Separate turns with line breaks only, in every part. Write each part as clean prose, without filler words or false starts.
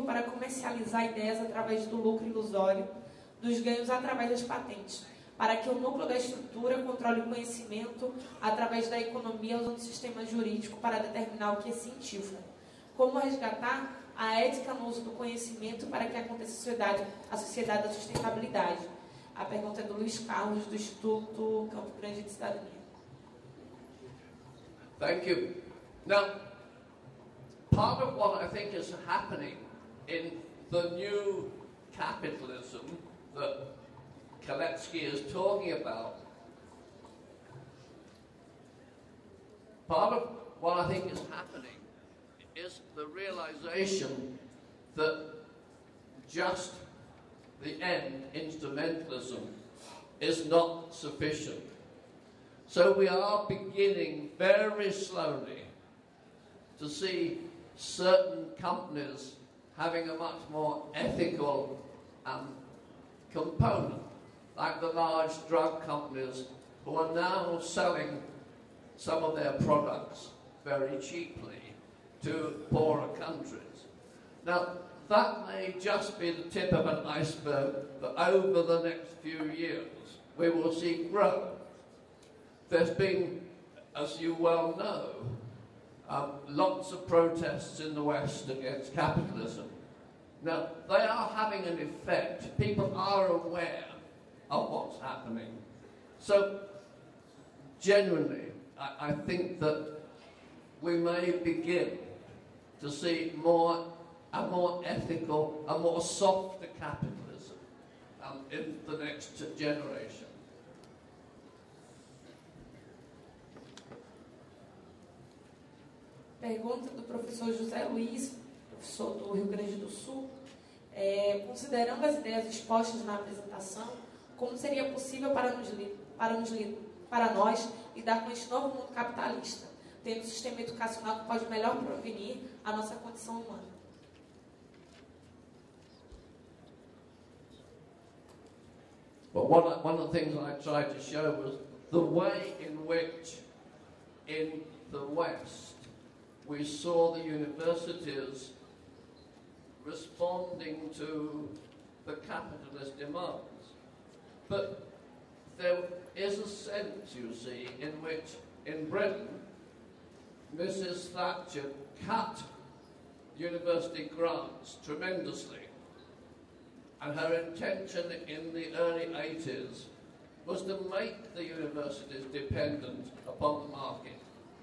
para comercializar ideias através do lucro ilusório, dos ganhos através das patentes, para que o núcleo da estrutura controle o conhecimento através da economia usando o sistema jurídico para determinar o que é científico. Como resgatar a ética no uso do conhecimento para que aconteça a sociedade da sustentabilidade? A pergunta é do Luiz Carlos, do Instituto Campo Grande de Cidadania.
Thank you. Now, part of what I think is happening in the new capitalism that Kalecki is talking about, part of what I think is happening is the realization that just the end, instrumentalism, is not sufficient. So we are beginning very slowly to see certain companies having a much more ethical component, like the large drug companies who are now selling some of their products very cheaply to poorer countries. Now, that may just be the tip of an iceberg that over the next few years we will see growth. There's been, as you well know, lots of protests in the West against capitalism. Now, they are having an effect. People are aware of what's happening. So, genuinely, I think that we may begin to see a more ethical, a more softer capitalism in the next generation.
Pergunta do professor José Luiz, professor do Rio Grande do Sul. Considerando as ideias expostas na apresentação, como seria possível para nós lidar com este novo mundo capitalista, tendo um sistema educacional que pode melhor prevenir a nossa condição humana?
Well, one of the things I tried to show was the way in which, in the West, we saw the universities responding to the capitalist demands. But there is a sense, you see, in which, in Britain, Mrs. Thatcher cut university grants tremendously. And her intention in the early 80s was to make the universities dependent upon the market,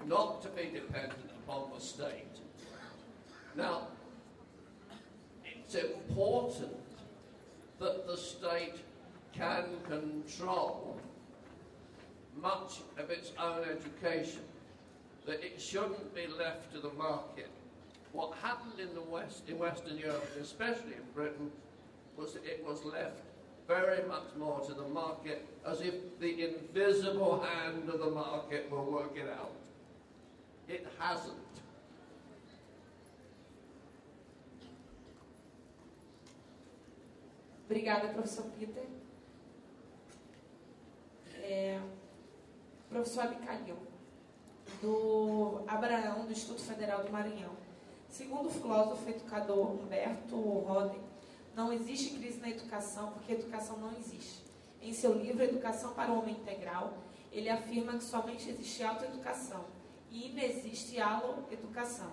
not to be dependent upon the state. Now, it's important that the state can control much of its own education, that it shouldn't be left to the market. What happened in the West, in Western Europe, especially in Britain, was that it was left very much more to the market, as if the invisible hand of the market will work it out. It hasn't.
Obrigada, professor Peter. Professor Abicalhão, do Abraão, do Instituto Federal do Maranhão. Segundo o filósofo educador Humberto Roden, não existe crise na educação porque a educação não existe. Em seu livro Educação para o Homem Integral, ele afirma que somente existe autoeducação e inexiste alo-educação.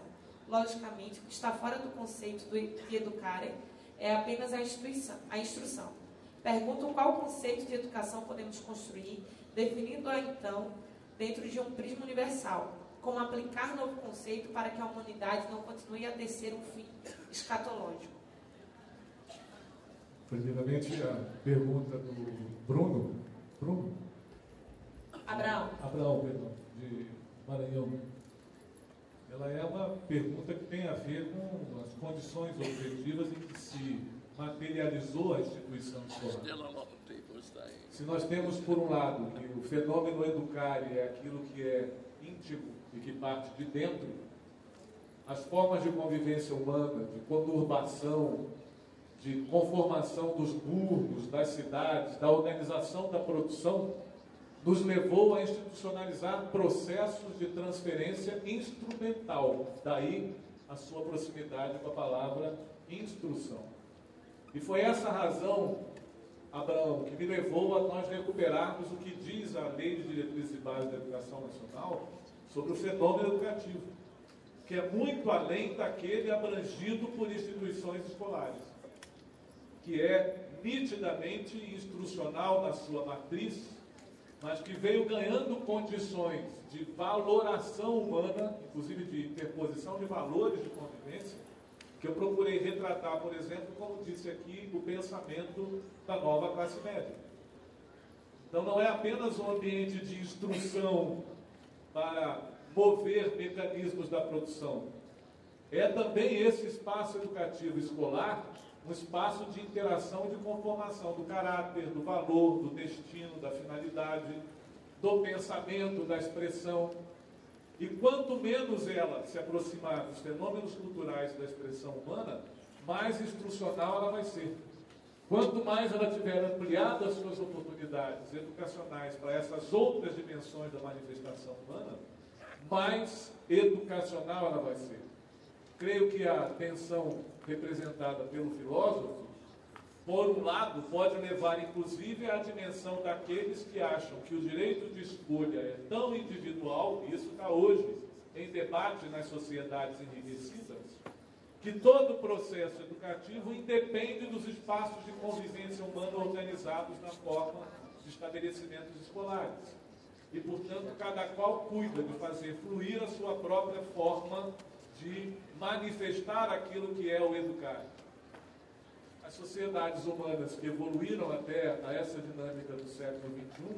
Logicamente, o que está fora do conceito de educare é apenas a instrução. Pergunto qual conceito de educação podemos construir, definindo-a então dentro de um prisma universal. Como aplicar novo conceito para que a humanidade não continue a descer um fim escatológico.
Primeiramente, a pergunta do Bruno.
Abraão,
perdão, de Maranhão. Ela é uma pergunta que tem a ver com as condições objetivas em que se materializou a instituição escolar. Se nós temos, por um lado, que o fenômeno educare é aquilo que é íntimo e que parte de dentro, as formas de convivência humana, de conurbação, de conformação dos burgos, das cidades, da organização da produção, nos levou a institucionalizar processos de transferência instrumental. Daí a sua proximidade com a palavra instrução. E foi essa razão, Abraão, que me levou a nós recuperarmos o que diz a Lei de Diretrizes e Bases da Educação Nacional sobre o fenômeno educativo, que é muito além daquele abrangido por instituições escolares, que é nitidamente instrucional na sua matriz, mas que veio ganhando condições de valoração humana, inclusive de interposição de valores de convivência, que eu procurei retratar, por exemplo, como disse aqui, o pensamento da nova classe média. Então não é apenas um ambiente de instrução para mover mecanismos da produção. É também esse espaço educativo escolar um espaço de interação e de conformação do caráter, do valor, do destino, da finalidade, do pensamento, da expressão. E quanto menos ela se aproximar dos fenômenos culturais da expressão humana, mais instrucional ela vai ser. Quanto mais ela tiver ampliado as suas oportunidades educacionais para essas outras dimensões da manifestação humana, mais educacional ela vai ser. Creio que a tensão representada pelo filósofo, por um lado, pode levar inclusive à dimensão daqueles que acham que o direito de escolha é tão individual, e isso está hoje em debate nas sociedades enriquecidas, que todo o processo educativo independe dos espaços de convivência humana organizados na forma de estabelecimentos escolares. E, portanto, cada qual cuida de fazer fluir a sua própria forma de manifestar aquilo que é o educar. As sociedades humanas que evoluíram até a essa dinâmica do século XXI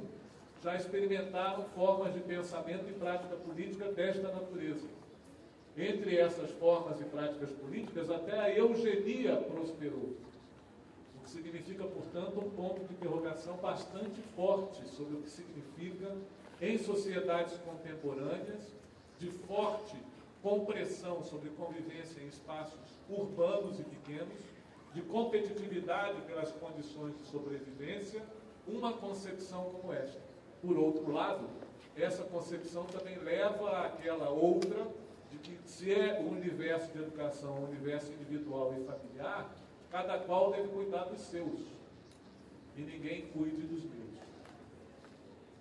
já experimentaram formas de pensamento e prática política desta natureza. Entre essas formas e práticas políticas, até a eugenia prosperou, o que significa, portanto, um ponto de interrogação bastante forte sobre o que significa, em sociedades contemporâneas, de forte compressão sobre convivência em espaços urbanos e pequenos, de competitividade pelas condições de sobrevivência, uma concepção como esta. Por outro lado, essa concepção também leva àquela outra, de que se é o universo de educação, um universo individual e familiar, cada qual deve cuidar dos seus, e ninguém cuide dos meus.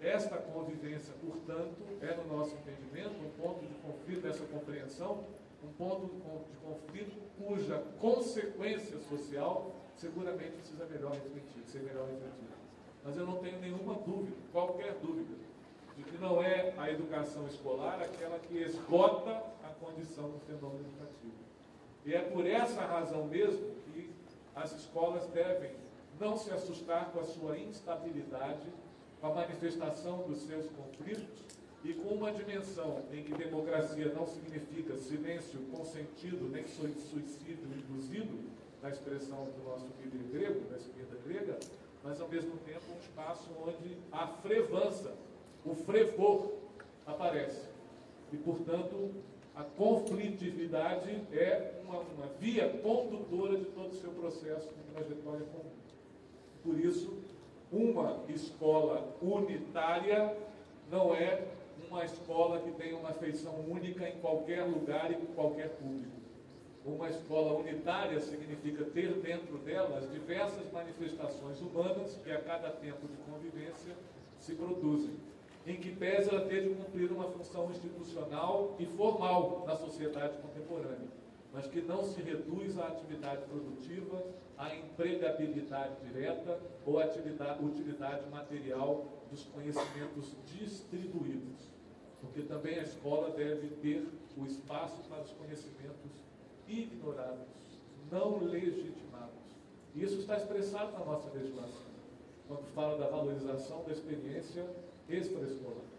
Esta convivência, portanto, é, no nosso entendimento, um ponto de conflito dessa compreensão, um ponto de conflito cuja consequência social seguramente precisa ser melhor refletida. Mas eu não tenho nenhuma dúvida, qualquer dúvida, de que não é a educação escolar aquela que esgota a condição do fenômeno educativo. E é por essa razão mesmo que as escolas devem não se assustar com a sua instabilidade, com a manifestação dos seus conflitos e com uma dimensão em que democracia não significa silêncio consentido, nem suicídio induzido, na expressão do nosso líder grego, da esquerda grega, mas ao mesmo tempo um espaço onde a frevança, o fervor aparece. E, portanto, a conflitividade é uma via condutora de todo o seu processo de trajetória comum. Por isso, uma escola unitária não é uma escola que tenha uma feição única em qualquer lugar e com qualquer público. Uma escola unitária significa ter dentro dela as diversas manifestações humanas que a cada tempo de convivência se produzem, em que pese ela ter de cumprir uma função institucional e formal na sociedade contemporânea, mas que não se reduz à atividade produtiva, à empregabilidade direta ou à utilidade material dos conhecimentos distribuídos. Porque também a escola deve ter o espaço para os conhecimentos ignorados, não legitimados. E isso está expressado na nossa legislação, quando fala da valorização da experiência extraescolar.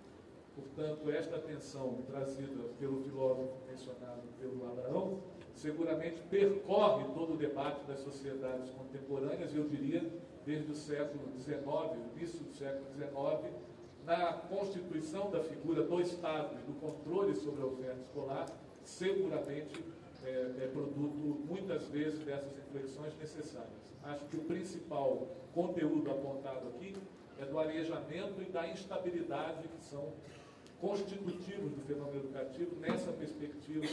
Portanto, esta tensão trazida pelo filósofo mencionado pelo Abraão, seguramente percorre todo o debate das sociedades contemporâneas, eu diria, desde o século XIX, o início do século XIX, na constituição da figura do Estado e do controle sobre a oferta escolar, seguramente é produto, muitas vezes, dessas reflexões necessárias. Acho que o principal conteúdo apontado aqui é do arejamento e da instabilidade que são constitutivos do fenômeno educativo nessa perspectiva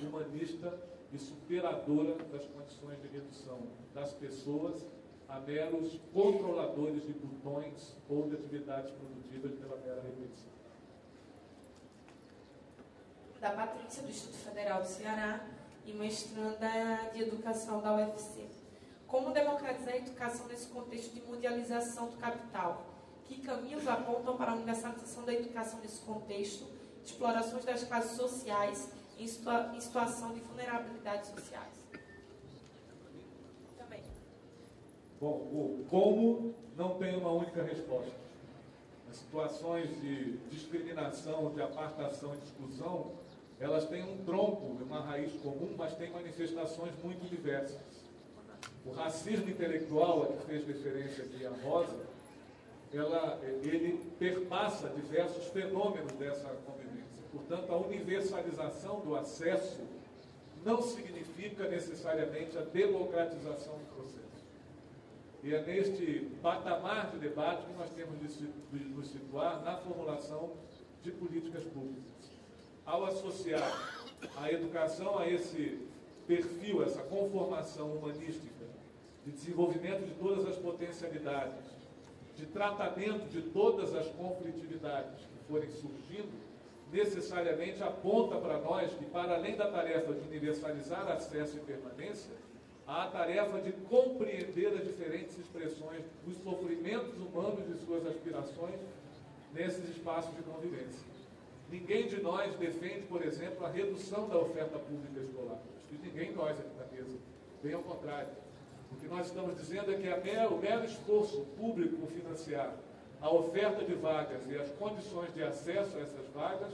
humanista e superadora das condições de redução das pessoas a meros controladores de botões ou de atividades produtivas pela mera repetição.
Da Patrícia, do Instituto Federal do Ceará, e mestranda de Educação da UFC. Como democratizar a educação nesse contexto de mundialização do capital? Que caminhos apontam para a universalização da educação nesse contexto, de explorações das classes sociais em situação de vulnerabilidade sociais? Também.
Bom, o como não tem uma única resposta. As situações de discriminação, de apartação e de exclusão, elas têm um tronco, uma raiz comum, mas têm manifestações muito diversas. O racismo intelectual, a que fez referência aqui a Rosa, ele perpassa diversos fenômenos dessa convivência. Portanto, a universalização do acesso não significa necessariamente a democratização do processo. E é neste patamar de debate que nós temos de nos situar na formulação de políticas públicas. Ao associar a educação a esse perfil, essa conformação humanística, de desenvolvimento de todas as potencialidades, de tratamento de todas as conflitividades que forem surgindo, necessariamente aponta para nós que, para além da tarefa de universalizar acesso e permanência, há a tarefa de compreender as diferentes expressões dos sofrimentos humanos e suas aspirações nesses espaços de convivência. Ninguém de nós defende, por exemplo, a redução da oferta pública escolar. Acho que ninguém de nós aqui na mesa. Bem ao contrário. O que nós estamos dizendo é que o mero esforço público financiar a oferta de vagas e as condições de acesso a essas vagas